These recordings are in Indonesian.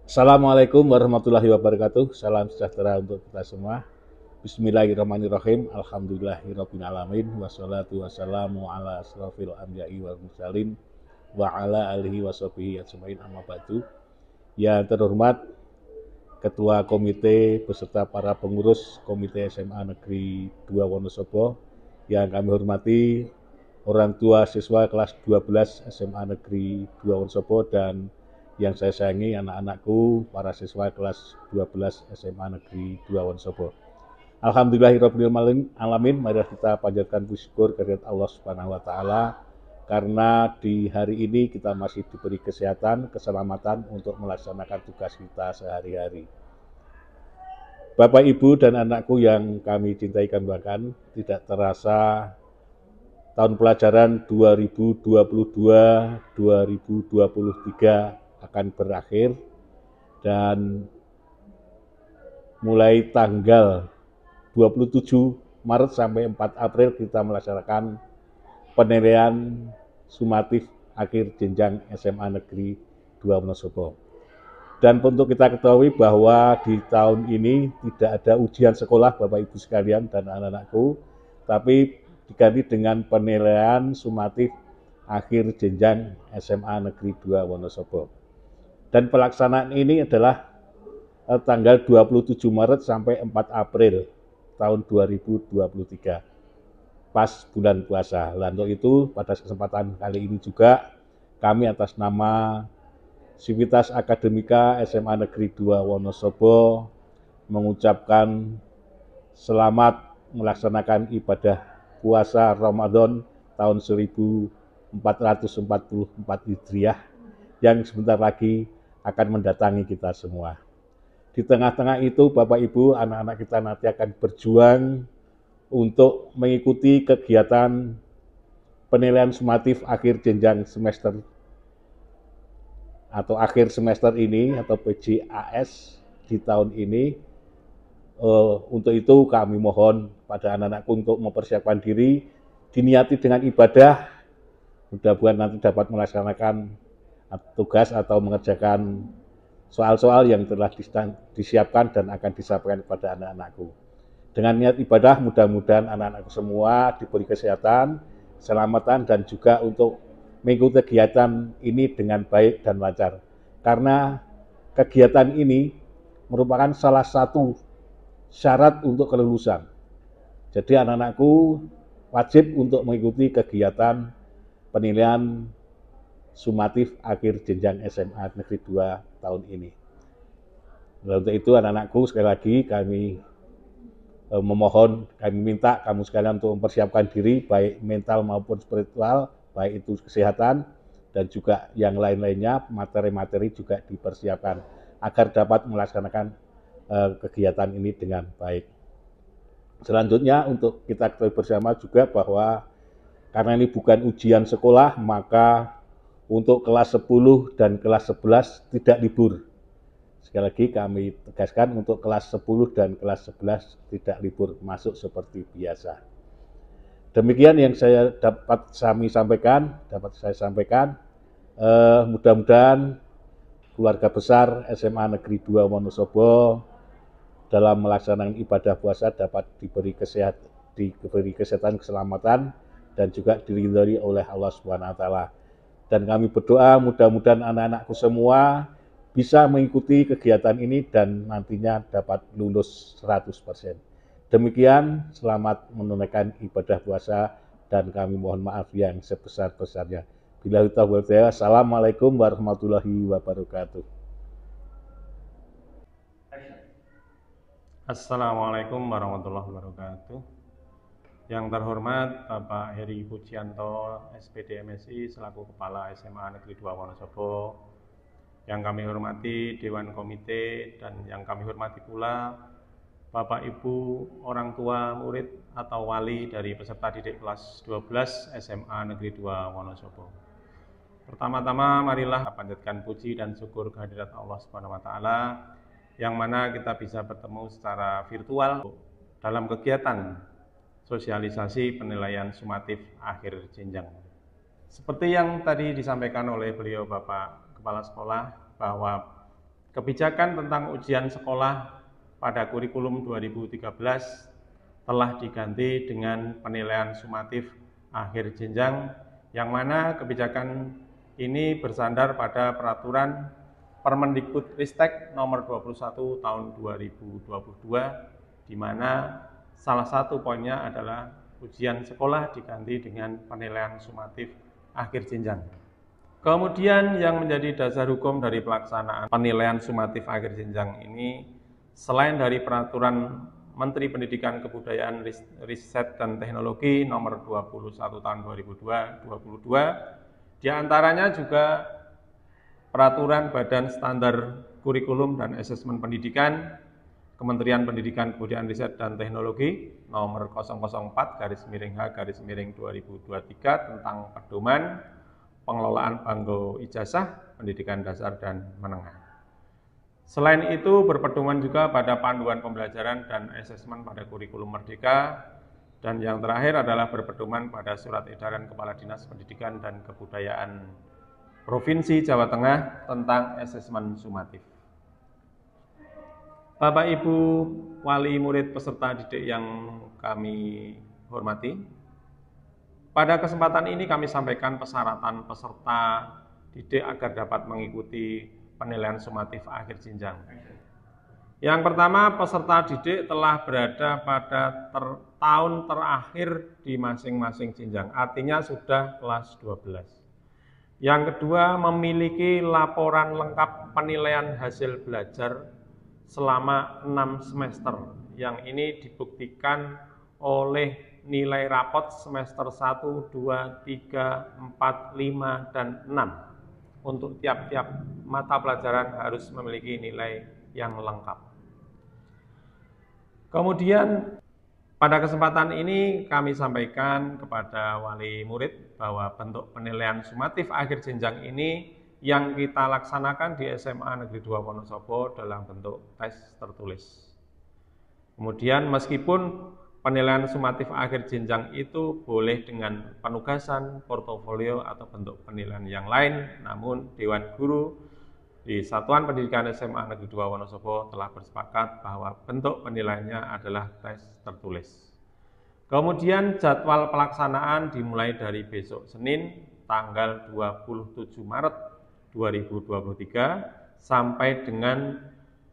Assalamualaikum warahmatullahi wabarakatuh. Salam sejahtera untuk kita semua. Bismillahirrahmanirrahim. Alhamdulillahirabbil alamin. Wassalatu wassalamu ala asrofil anbiya'i wal mursalin wa ala alihi washabihi ajmain amma ba'du. Yang terhormat Ketua Komite beserta para pengurus Komite SMA Negeri 2 Wonosobo, yang kami hormati orang tua siswa kelas 12 SMA Negeri 2 Wonosobo, dan yang saya sayangi anak-anakku, para siswa kelas 12 SMA Negeri 2 Wonosobo. Alhamdulillahirabbil alamin, mari kita panjatkan puji syukur kehadirat Allah Subhanahu wa taala karena di hari ini kita masih diberi kesehatan, keselamatan untuk melaksanakan tugas kita sehari-hari. Bapak, Ibu, dan anakku yang kami cintai dan banggakan, tidak terasa tahun pelajaran 2022-2023 akan berakhir, dan mulai tanggal 27 Maret sampai 4 April kita melaksanakan penilaian sumatif akhir jenjang SMA Negeri 2 Wonosobo. Dan untuk kita ketahui bahwa di tahun ini tidak ada ujian sekolah Bapak Ibu sekalian dan anak-anakku, tapi diganti dengan penilaian sumatif akhir jenjang SMA Negeri 2 Wonosobo. Dan pelaksanaan ini adalah tanggal 27 Maret sampai 4 April tahun 2023, pas bulan puasa. Untuk itu, pada kesempatan kali ini juga kami atas nama Sivitas Akademika SMA Negeri 2 Wonosobo mengucapkan selamat melaksanakan ibadah puasa Ramadan tahun 1444 Hijriah yang sebentar lagi akan mendatangi kita semua. Di tengah-tengah itu, Bapak Ibu, anak-anak kita nanti akan berjuang untuk mengikuti kegiatan penilaian sumatif akhir jenjang semester atau akhir semester ini atau PJAS di tahun ini. Untuk itu kami mohon pada anak-anakku untuk mempersiapkan diri, diniati dengan ibadah, mudah-mudahan nanti dapat melaksanakan tugas atau mengerjakan soal-soal yang telah disiapkan dan akan disampaikan kepada anak-anakku. Dengan niat ibadah, mudah-mudahan anak-anakku semua diberi kesehatan, keselamatan, dan juga untuk mengikuti kegiatan ini dengan baik dan lancar. Karena kegiatan ini merupakan salah satu syarat untuk kelulusan. Jadi anak-anakku wajib untuk mengikuti kegiatan penilaian sumatif akhir jenjang SMA Negeri 2 tahun ini. Untuk itu anak-anakku, sekali lagi kami memohon, kami minta kamu sekalian untuk mempersiapkan diri baik mental maupun spiritual, baik itu kesehatan dan juga yang lain-lainnya, materi-materi juga dipersiapkan agar dapat melaksanakan kegiatan ini dengan baik. Selanjutnya untuk kita ketahui bersama juga bahwa karena ini bukan ujian sekolah, maka untuk kelas 10 dan kelas 11 tidak libur. Sekali lagi kami tegaskan, untuk kelas 10 dan kelas 11 tidak libur, masuk seperti biasa. Demikian yang dapat saya sampaikan. Mudah-mudahan keluarga besar SMA Negeri 2 Wonosobo dalam melaksanakan ibadah puasa dapat diberi kesehatan, keselamatan, dan juga dilindungi oleh Allah Subhanahu wa taala. Dan kami berdoa mudah-mudahan anak-anakku semua bisa mengikuti kegiatan ini dan nantinya dapat lulus 100%. Demikian, selamat menunaikan ibadah puasa dan kami mohon maaf yang sebesar-besarnya. Billahi taufiq wal hidayah. Assalamualaikum warahmatullahi wabarakatuh. Assalamualaikum warahmatullahi wabarakatuh. Yang terhormat Bapak Heri Pujianto, SPD MSI selaku Kepala SMA Negeri 2 Wonosobo, yang kami hormati Dewan Komite, dan yang kami hormati pula Bapak Ibu orang tua murid atau wali dari peserta didik kelas 12 SMA Negeri 2 Wonosobo. Pertama-tama marilah panjatkan puji dan syukur kehadirat Allah Subhanahu wa taala yang mana kita bisa bertemu secara virtual dalam kegiatan sosialisasi penilaian sumatif akhir jenjang. Seperti yang tadi disampaikan oleh beliau Bapak Kepala Sekolah, bahwa Kebijakan tentang ujian sekolah pada kurikulum 2013 telah diganti dengan penilaian sumatif akhir jenjang, yang mana kebijakan ini bersandar pada peraturan Permendikbudristek nomor 21 tahun 2022, di mana salah satu poinnya adalah ujian sekolah diganti dengan penilaian sumatif akhir jenjang. Kemudian yang menjadi dasar hukum dari pelaksanaan penilaian sumatif akhir jenjang ini, selain dari peraturan Menteri Pendidikan Kebudayaan Riset dan Teknologi nomor 21 tahun 2022, diantaranya juga peraturan Badan Standar Kurikulum dan Asesmen Pendidikan Kementerian Pendidikan Kebudayaan Riset dan Teknologi nomor 004/H/2023 tentang pedoman pengelolaan bangku ijazah pendidikan dasar dan menengah. Selain itu, berpedoman juga pada panduan pembelajaran dan asesmen pada kurikulum merdeka, dan yang terakhir adalah berpedoman pada surat edaran Kepala Dinas Pendidikan dan Kebudayaan Provinsi Jawa Tengah tentang asesmen sumatif. Bapak Ibu wali murid peserta didik yang kami hormati, pada kesempatan ini kami sampaikan persyaratan peserta didik agar dapat mengikuti penilaian sumatif akhir jenjang. Yang pertama, peserta didik telah berada pada tahun terakhir di masing-masing jenjang, artinya sudah kelas 12. Yang kedua, memiliki laporan lengkap penilaian hasil belajar selama 6 semester, yang ini dibuktikan oleh nilai rapot semester 1, 2, 3, 4, 5, dan 6. Untuk tiap-tiap mata pelajaran harus memiliki nilai yang lengkap. Kemudian pada kesempatan ini kami sampaikan kepada wali murid bahwa bentuk penilaian sumatif akhir jenjang ini yang kita laksanakan di SMA Negeri 2 Wonosobo dalam bentuk tes tertulis. Kemudian meskipun penilaian sumatif akhir jenjang itu boleh dengan penugasan, portofolio, atau bentuk penilaian yang lain, namun Dewan Guru di Satuan Pendidikan SMA Negeri 2 Wonosobo telah bersepakat bahwa bentuk penilaiannya adalah tes tertulis. Kemudian jadwal pelaksanaan dimulai dari besok Senin, tanggal 27 Maret 2023 sampai dengan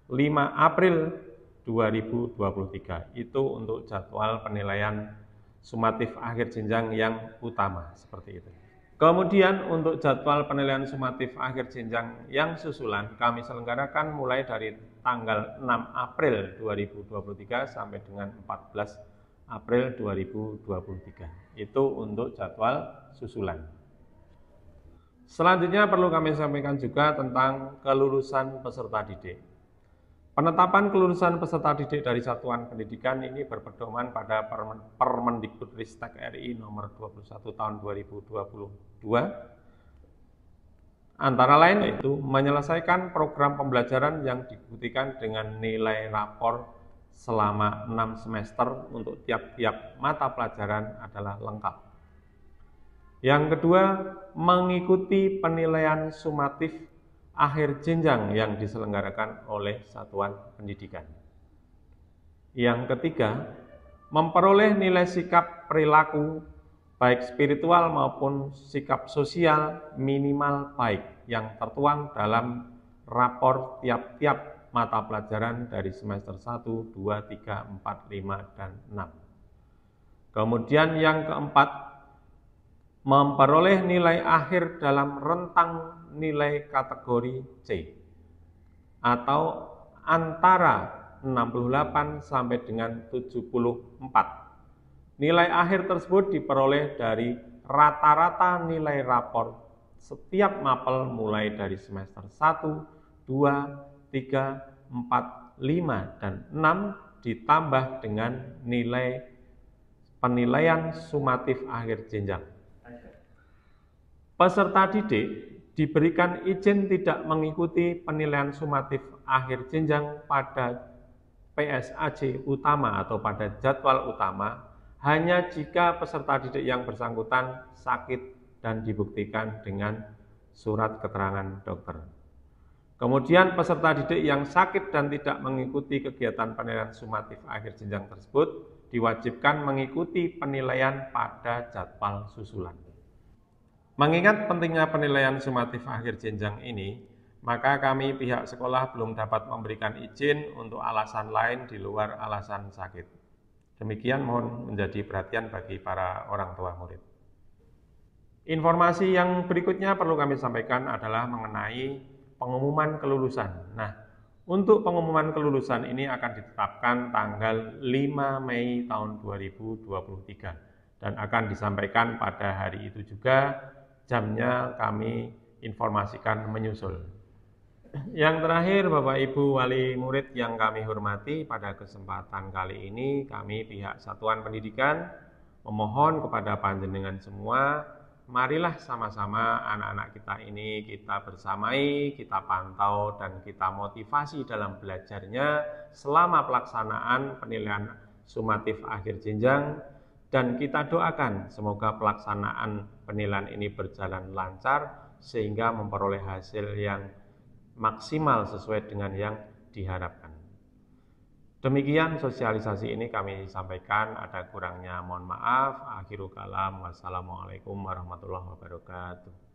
5 April 2023. Itu untuk jadwal penilaian sumatif akhir jenjang yang utama, seperti itu. Kemudian untuk jadwal penilaian sumatif akhir jenjang yang susulan kami selenggarakan mulai dari tanggal 6 April 2023 sampai dengan 14 April 2023. Itu untuk jadwal susulan. Selanjutnya perlu kami sampaikan juga tentang kelulusan peserta didik. Penetapan kelulusan peserta didik dari satuan pendidikan ini berpedoman pada Permendikbudristek RI nomor 21 tahun 2022. Antara lain yaitu menyelesaikan program pembelajaran yang dibuktikan dengan nilai rapor selama 6 semester untuk tiap-tiap mata pelajaran adalah lengkap. Yang kedua, mengikuti penilaian sumatif akhir jenjang yang diselenggarakan oleh satuan pendidikan. Yang ketiga, memperoleh nilai sikap perilaku baik spiritual maupun sikap sosial minimal baik yang tertuang dalam rapor tiap-tiap mata pelajaran dari semester 1, 2, 3, 4, 5, dan 6. Kemudian yang keempat, memperoleh nilai akhir dalam rentang nilai kategori C atau antara 68 sampai dengan 74. Nilai akhir tersebut diperoleh dari rata-rata nilai rapor setiap mapel mulai dari semester 1, 2, 3, 4, 5, dan 6 ditambah dengan nilai penilaian sumatif akhir jenjang. Peserta didik diberikan izin tidak mengikuti penilaian sumatif akhir jenjang pada PSAJ utama atau pada jadwal utama hanya jika peserta didik yang bersangkutan sakit dan dibuktikan dengan surat keterangan dokter. Kemudian peserta didik yang sakit dan tidak mengikuti kegiatan penilaian sumatif akhir jenjang tersebut diwajibkan mengikuti penilaian pada jadwal susulan. Mengingat pentingnya penilaian sumatif akhir jenjang ini, maka kami pihak sekolah belum dapat memberikan izin untuk alasan lain di luar alasan sakit. Demikian mohon menjadi perhatian bagi para orang tua murid. Informasi yang berikutnya perlu kami sampaikan adalah mengenai pengumuman kelulusan. Nah, untuk pengumuman kelulusan ini akan ditetapkan tanggal 5 Mei tahun 2023 dan akan disampaikan pada hari itu juga, jamnya kami informasikan menyusul. Yang terakhir, Bapak Ibu wali murid yang kami hormati, pada kesempatan kali ini kami pihak Satuan Pendidikan memohon kepada panjenengan semua, marilah sama-sama anak-anak kita ini kita bersamai, kita pantau dan kita motivasi dalam belajarnya selama pelaksanaan penilaian sumatif akhir jenjang, dan kita doakan semoga pelaksanaan penilaian ini berjalan lancar sehingga memperoleh hasil yang maksimal sesuai dengan yang diharapkan. Demikian sosialisasi ini kami sampaikan, ada kurangnya mohon maaf. Akhirul kalam, wassalamualaikum warahmatullahi wabarakatuh.